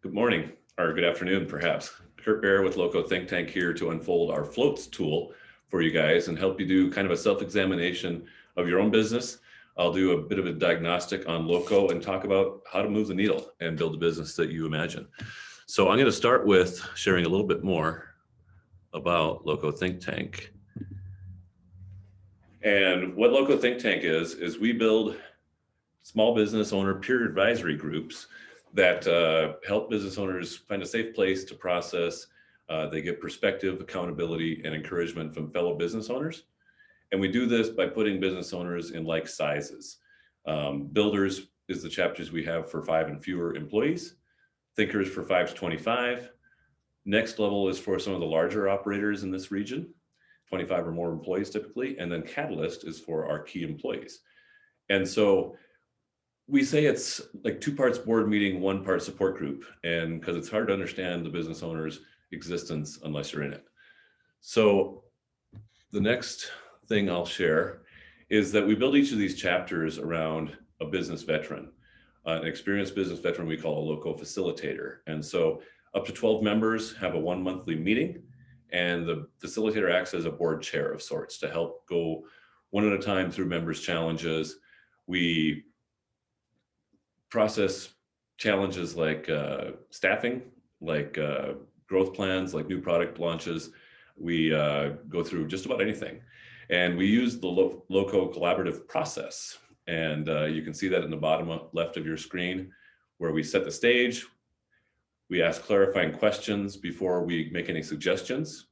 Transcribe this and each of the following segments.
Good morning, or good afternoon, perhaps. Curt with LoCo Think Tank here to unfold our floats tool for you guys and help you do kind of a self-examination of your own business. I'll do a bit of a diagnostic on LoCo and talk about how to move the needle and build a business that you imagine. So I'm going to start with sharing a little bit more about LoCo Think Tank. And what LoCo Think Tank is we build small business owner peer advisory groups that help business owners find a safe place to process. They get perspective, accountability, and encouragement from fellow business owners. And we do this by putting business owners in like sizes. Builders is the chapters we have for 5 and fewer employees. Thinkers for 5 to 25. Next level is for some of the larger operators in this region, 25 or more employees typically. And then Catalyst is for our key employees. And so we say it's like 2 parts board meeting, 1 part support group, and because it's hard to understand the business owner's existence unless you're in it. So the next thing I'll share is that we build each of these chapters around a business veteran, an experienced business veteran we call a LoCo facilitator. And so up to 12 members have a 1 monthly meeting, and the facilitator acts as a board chair of sorts to help go one at a time through members' challenges. We process challenges like staffing, like growth plans, like new product launches. We go through just about anything. And we use the LoCo collaborative process. And you can see that in the bottom left of your screen, where we set the stage. We ask clarifying questions before we make any suggestions.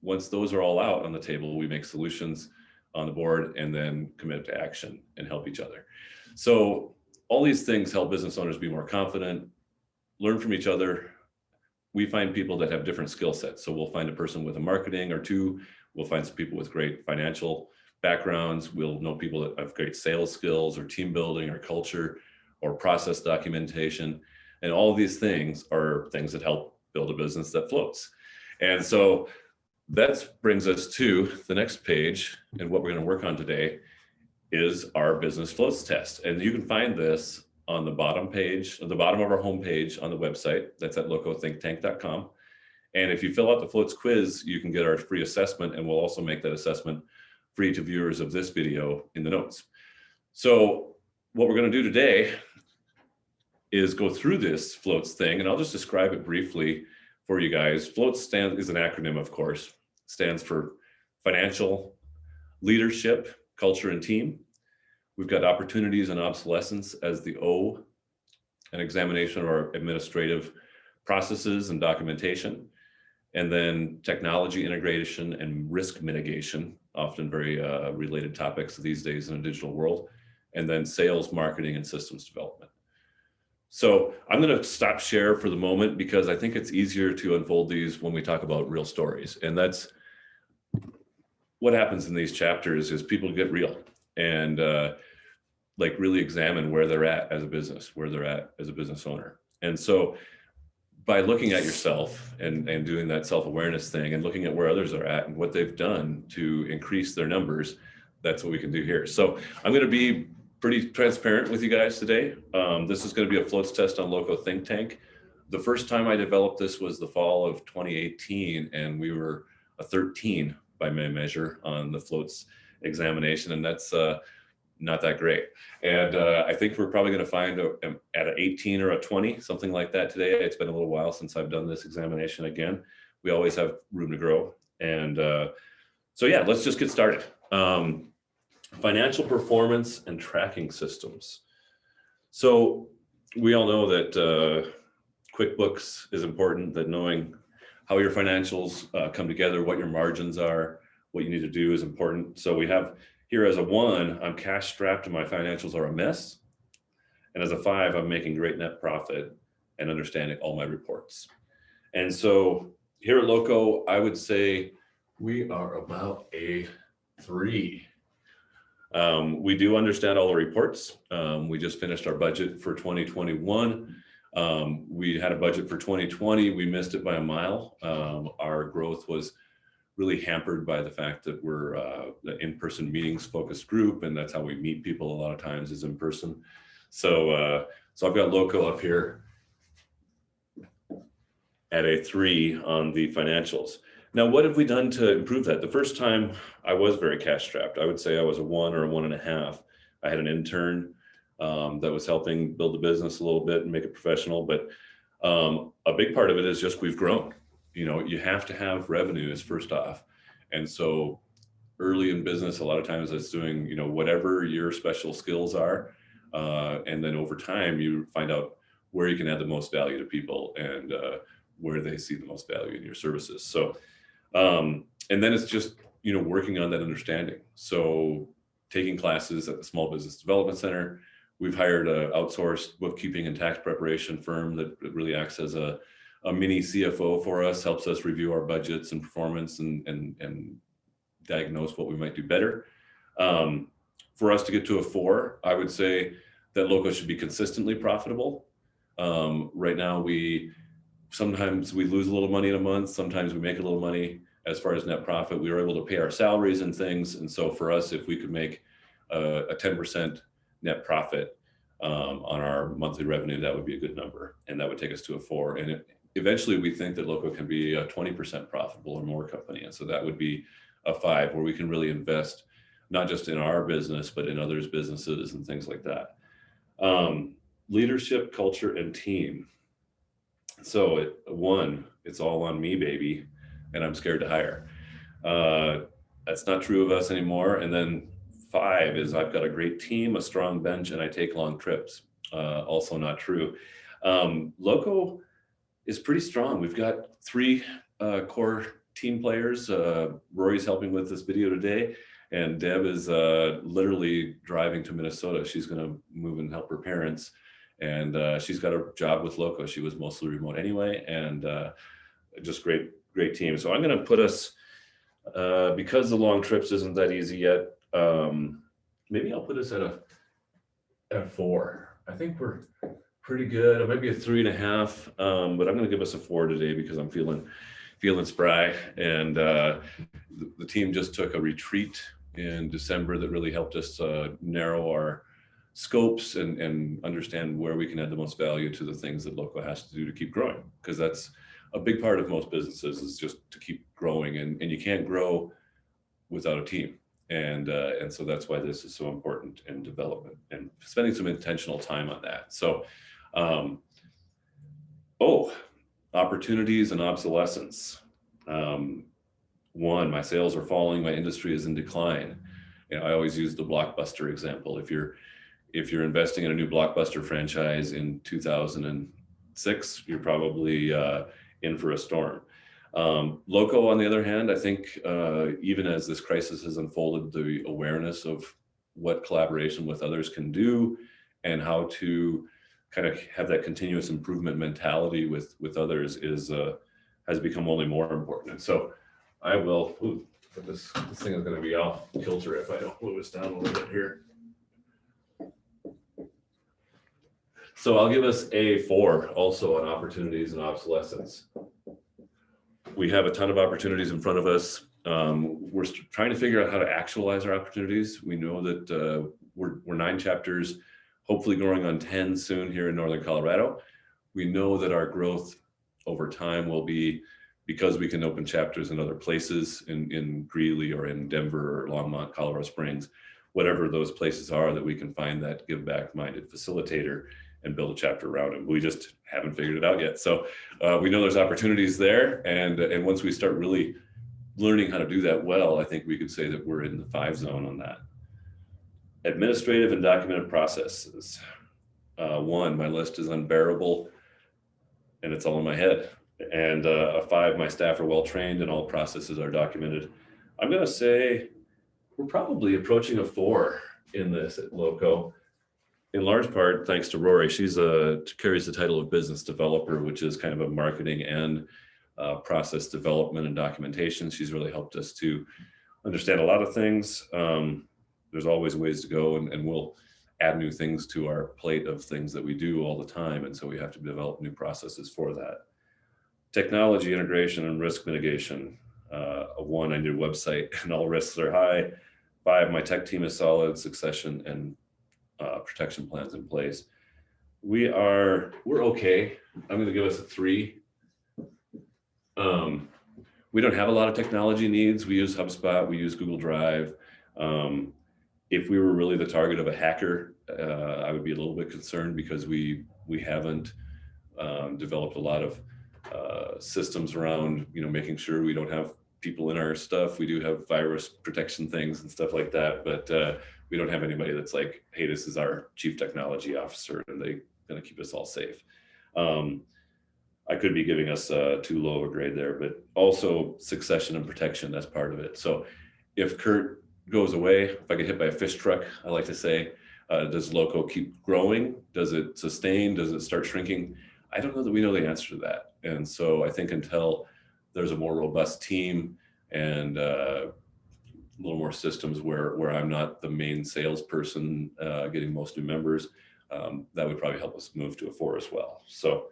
Once those are all out on the table, we make solutions on the board and then commit to action and help each other. So all these things help business owners be more confident, learn from each other. We find people that have different skill sets. So we'll find a person with a marketing or 2. We'll find some people with great financial backgrounds. We'll know people that have great sales skills or team building or culture or process documentation. And all of these things are things that help build a business that floats. And so that brings us to the next page. And what we're going to work on today is our business floats test. And you can find this on the bottom page, at the bottom of our homepage on the website. That's at locothinktank.com. And if you fill out the floats quiz, you can get our free assessment, and we'll also make that assessment free to viewers of this video in the notes. So what we're going to do today is go through this floats thing, and I'll just describe it briefly for you guys. Floats is an acronym, of course, stands for financial, leadership, culture, and team. We've got opportunities and obsolescence as the O, an examination of our administrative processes and documentation, and then technology integration and risk mitigation, often very related topics these days in a digital world, and then sales, marketing, and systems development. So I'm going to stop share for the moment because I think it's easier to unfold these when we talk about real stories. And that's what happens in these chapters is people get real and like really examine where they're at as a business, where they're at as a business owner. And so by looking at yourself and doing that self-awareness thing and looking at where others are at and what they've done to increase their numbers, that's what we can do here. So I'm going to be pretty transparent with you guys today. This is going to be a floats test on LoCo Think Tank. The first time I developed this was the fall of 2018, and we were a 13 by my measure on the floats examination, and that's not that great. And I think we're probably going to find at an 18 or a 20, something like that today. It's been a little while since I've done this examination again. We always have room to grow. And so yeah, let's just get started. Financial performance and tracking systems. So we all know that QuickBooks is important, that knowing how your financials come together, what your margins are, what you need to do is important. So we have here as a 1, I'm cash strapped and my financials are a mess. And as a 5, I'm making great net profit and understanding all my reports. And so here at LoCo, I would say we are about a 3. We do understand all the reports. We just finished our budget for 2021. We had a budget for 2020. We missed it by a mile. Our growth was really hampered by the fact that we're the in-person meetings focused group, and that's how we meet people a lot of times is in person. So I've got LoCo up here. at a 3 on the financials. Now, what have we done to improve that? The first time I was very cash strapped. I would say I was a 1 or a 1.5. I had an intern that was helping build the business a little bit and make it professional. But a big part of it is just we've grown. You know, you have to have revenues first off. And so early in business, a lot of times it's doing, you know, whatever your special skills are. And then over time, you find out where you can add the most value to people and where they see the most value in your services. So, and then it's just, you know, working on that understanding. So taking classes at the Small Business Development Center. We've hired an outsourced bookkeeping and tax preparation firm that really acts as a mini CFO for us, helps us review our budgets and performance and diagnose what we might do better. For us to get to a 4, I would say that LoCo should be consistently profitable. Right now, sometimes we lose a little money in a month, sometimes we make a little money. As far as net profit, we were able to pay our salaries and things. And so for us, if we could make a 10% net profit on our monthly revenue, that would be a good number. And that would take us to a 4. And eventually we think that LoCo can be a 20% profitable or more company. And so that would be a 5, where we can really invest not just in our business, but in others' businesses and things like that. Leadership, culture, and team. So 1, it's all on me, baby, and I'm scared to hire. That's not true of us anymore. And then 5 is I've got a great team, a strong bench, and I take long trips. Also not true. LoCo is pretty strong. We've got 3 core team players. Rory's helping with this video today, and Deb is literally driving to Minnesota. She's going to move and help her parents, and she's got a job with LoCo. She was mostly remote anyway, and just great team. So I'm going to put us, because the long trips isn't that easy yet, maybe I'll put us at a 4. I think we're pretty good. It might be a 3.5, but I'm going to give us a 4 today because I'm feeling spry. And the team just took a retreat in December that really helped us narrow our scopes and understand where we can add the most value to the things that LoCo has to do to keep growing, because that's a big part of most businesses, is just to keep growing, and you can't grow without a team. And so that's why this is so important in development and spending some intentional time on that. So, opportunities and obsolescence. 1, my sales are falling, my industry is in decline. You know, I always use the Blockbuster example. If you're investing in a new Blockbuster franchise in 2006, you're probably in for a storm. LoCo, on the other hand, I think even as this crisis has unfolded, the awareness of what collaboration with others can do and how to kind of have that continuous improvement mentality with others has become only more important. And so I will, this thing is going to be off kilter if I don't move us down a little bit here. So I'll give us a 4 also on opportunities and obsolescence. We have a ton of opportunities in front of us. We're trying to figure out how to actualize our opportunities. We know that we're 9 chapters, hopefully growing on 10 soon here in Northern Colorado. We know that our growth over time will be because we can open chapters in other places in Greeley or in Denver or Longmont, Colorado Springs, whatever those places are, that we can find that give back minded facilitator and build a chapter around him. We just haven't figured it out yet. So we know there's opportunities there. And once we start really learning how to do that well, I think we could say that we're in the 5 zone on that. Administrative and documented processes. 1, my list is unbearable and it's all in my head. And a 5, my staff are well trained and all processes are documented. I'm going to say we're probably approaching a 4 in this at LoCo. In large part, thanks to Rory. She's carries the title of business developer, which is kind of a marketing and process development and documentation. She's really helped us to understand a lot of things. There's always ways to go, and we'll add new things to our plate of things that we do all the time. And so we have to develop new processes for that. Technology integration and risk mitigation. 1, I need a website and all risks are high. 5, my tech team is solid, succession and protection plans in place. We're okay. I'm going to give us a 3. We don't have a lot of technology needs. We use HubSpot, we use Google Drive. If we were really the target of a hacker, I would be a little bit concerned because we haven't developed a lot of systems around, making sure we don't have people in our stuff. We do have virus protection things and stuff like that, but we don't have anybody that's like, hey, this is our chief technology officer and they're going to keep us all safe. I could be giving us too low a grade there, but also succession and protection, that's part of it. So if Curt goes away, if I get hit by a fish truck, I like to say, does LoCo keep growing? Does it sustain? Does it start shrinking? I don't know that we know the answer to that. And so I think until there's a more robust team and a little more systems where I'm not the main salesperson getting most new members, that would probably help us move to a 4 as well. So,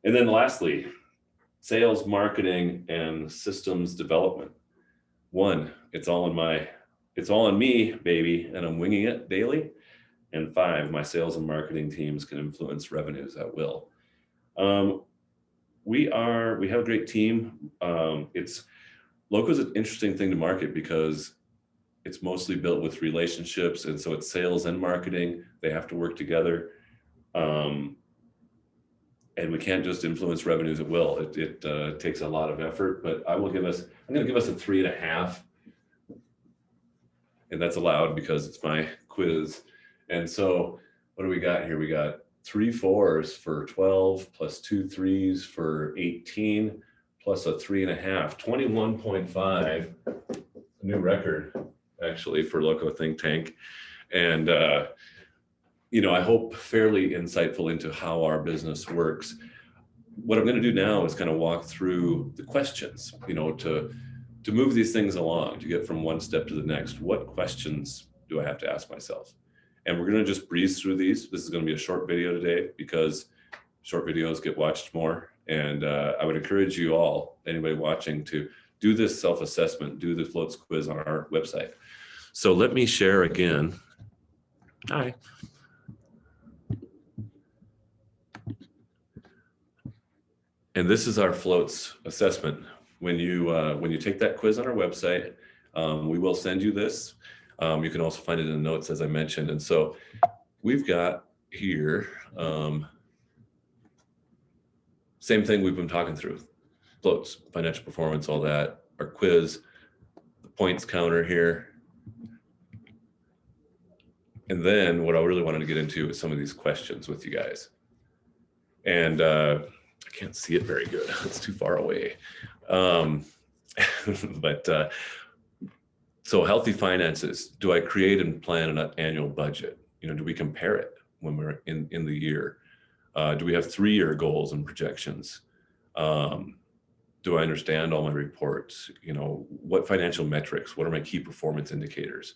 and then lastly, sales, marketing, and systems development. 1, it's all on me, baby, and I'm winging it daily. And 5, my sales and marketing teams can influence revenues at will. We have a great team. LoCo is an interesting thing to market because it's mostly built with relationships. And so it's sales and marketing. They have to work together. And we can't just influence revenues at will. It takes a lot of effort, but I'm going to give us a 3.5. And that's allowed because it's my quiz. And so what do we got here? We got 3 4s for 12 plus 2 3s for 18 plus a 3.5, 21.5, a new record actually for LoCo Think Tank. And, I hope fairly insightful into how our business works. What I'm going to do now is kind of walk through the questions, to move these things along, to get from one step to the next. What questions do I have to ask myself? And we're going to just breeze through these. This is going to be a short video today because short videos get watched more. And I would encourage you all, anybody watching, to do this self-assessment, do the floats quiz on our website. So let me share again. Hi. And this is our floats assessment. When you take that quiz on our website, we will send you this. You can also find it in the notes, as I mentioned. And so we've got here, same thing we've been talking through, floats, financial performance, all that, our quiz, the points counter here. And then what I really wanted to get into is some of these questions with you guys. And I can't see it very good. It's too far away. So healthy finances, do I create and plan an annual budget? Do we compare it when we're in the year? Do we have 3-year goals and projections? Do I understand all my reports? What financial metrics? What are my key performance indicators?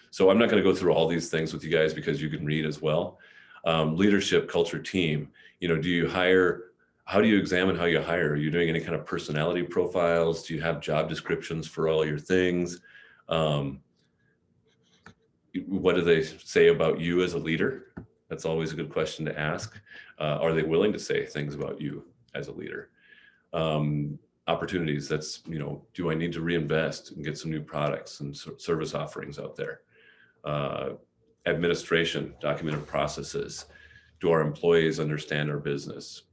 So I'm not going to go through all these things with you guys because you can read as well. Leadership, culture, team. Do you hire? How do you examine how you hire? Are you doing any kind of personality profiles? Do you have job descriptions for all your things? What do they say about you as a leader? That's always a good question to ask. Are they willing to say things about you as a leader? Opportunities, that's, do I need to reinvest and get some new products and service offerings out there? Administration, documented processes. Do our employees understand our business?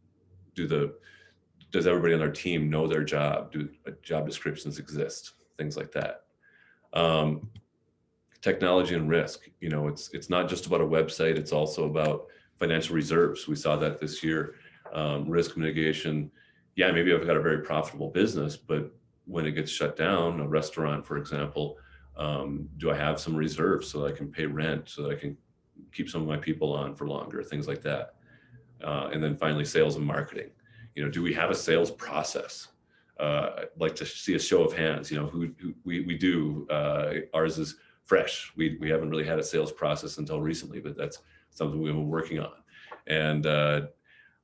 Does everybody on our team know their job? Do job descriptions exist? Things like that. Technology and risk. It's not just about a website. It's also about financial reserves. We saw that this year. Risk mitigation. Yeah, maybe I've got a very profitable business, but when it gets shut down, a restaurant, for example, do I have some reserves so that I can pay rent, so that I can keep some of my people on for longer, things like that. And then finally, sales and marketing. Do we have a sales process? I'd like to see a show of hands. Who we do. Ours is fresh. We haven't really had a sales process until recently, but that's something we've been working on. And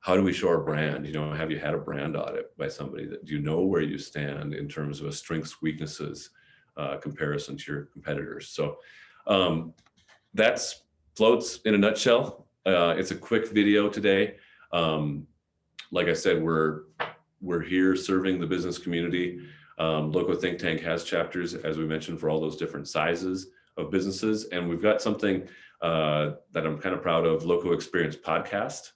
how do we show our brand? Have you had a brand audit by somebody? That do you know where you stand in terms of strengths, weaknesses, comparison to your competitors? So that's floats in a nutshell. It's a quick video today. Like I said, we're we're here serving the business community. LoCo Think Tank has chapters, as we mentioned, for all those different sizes of businesses. And we've got something that I'm kind of proud of, LoCo Experience Podcast.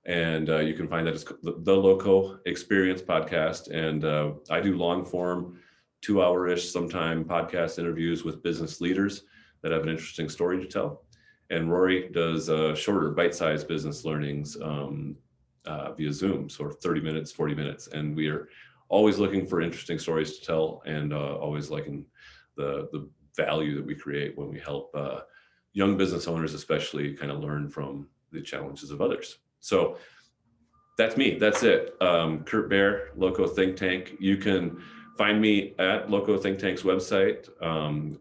And you can find that as the LoCo Experience Podcast. And I do long form, 2-hour-ish sometime podcast interviews with business leaders that have an interesting story to tell. And Rory does shorter bite-sized business learnings via Zoom, so 30 minutes, 40 minutes. And we are always looking for interesting stories to tell, and always liking the value that we create when we help young business owners, especially, kind of learn from the challenges of others. So that's me. That's it. Curt Bear, LoCo Think Tank. You can find me at LoCo Think Tank's website.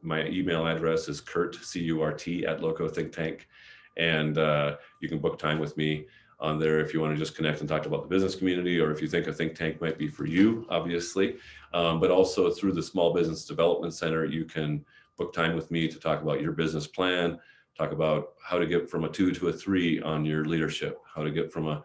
My email address is Curt, C-U-R-T, at LoCo Think Tank. And you can book time with me on there if you want to just connect and talk about the business community, or if you think a think tank might be for you, obviously. But also through the Small Business Development Center, you can book time with me to talk about your business plan, talk about how to get from a 2 to a 3 on your leadership, how to get from a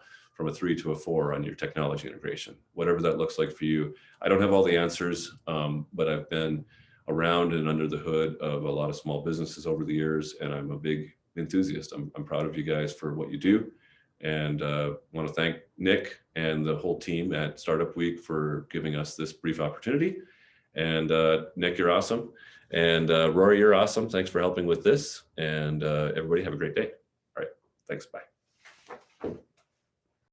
3 to a 4 on your technology integration, whatever that looks like for you. I don't have all the answers, but I've been around and under the hood of a lot of small businesses over the years, and I'm a big enthusiast. I'm proud of you guys for what you do. And want to thank Nick and the whole team at Startup Week for giving us this brief opportunity. And Nick, you're awesome. And Rory, you're awesome. Thanks for helping with this. And everybody have a great day. All right. Thanks. Bye.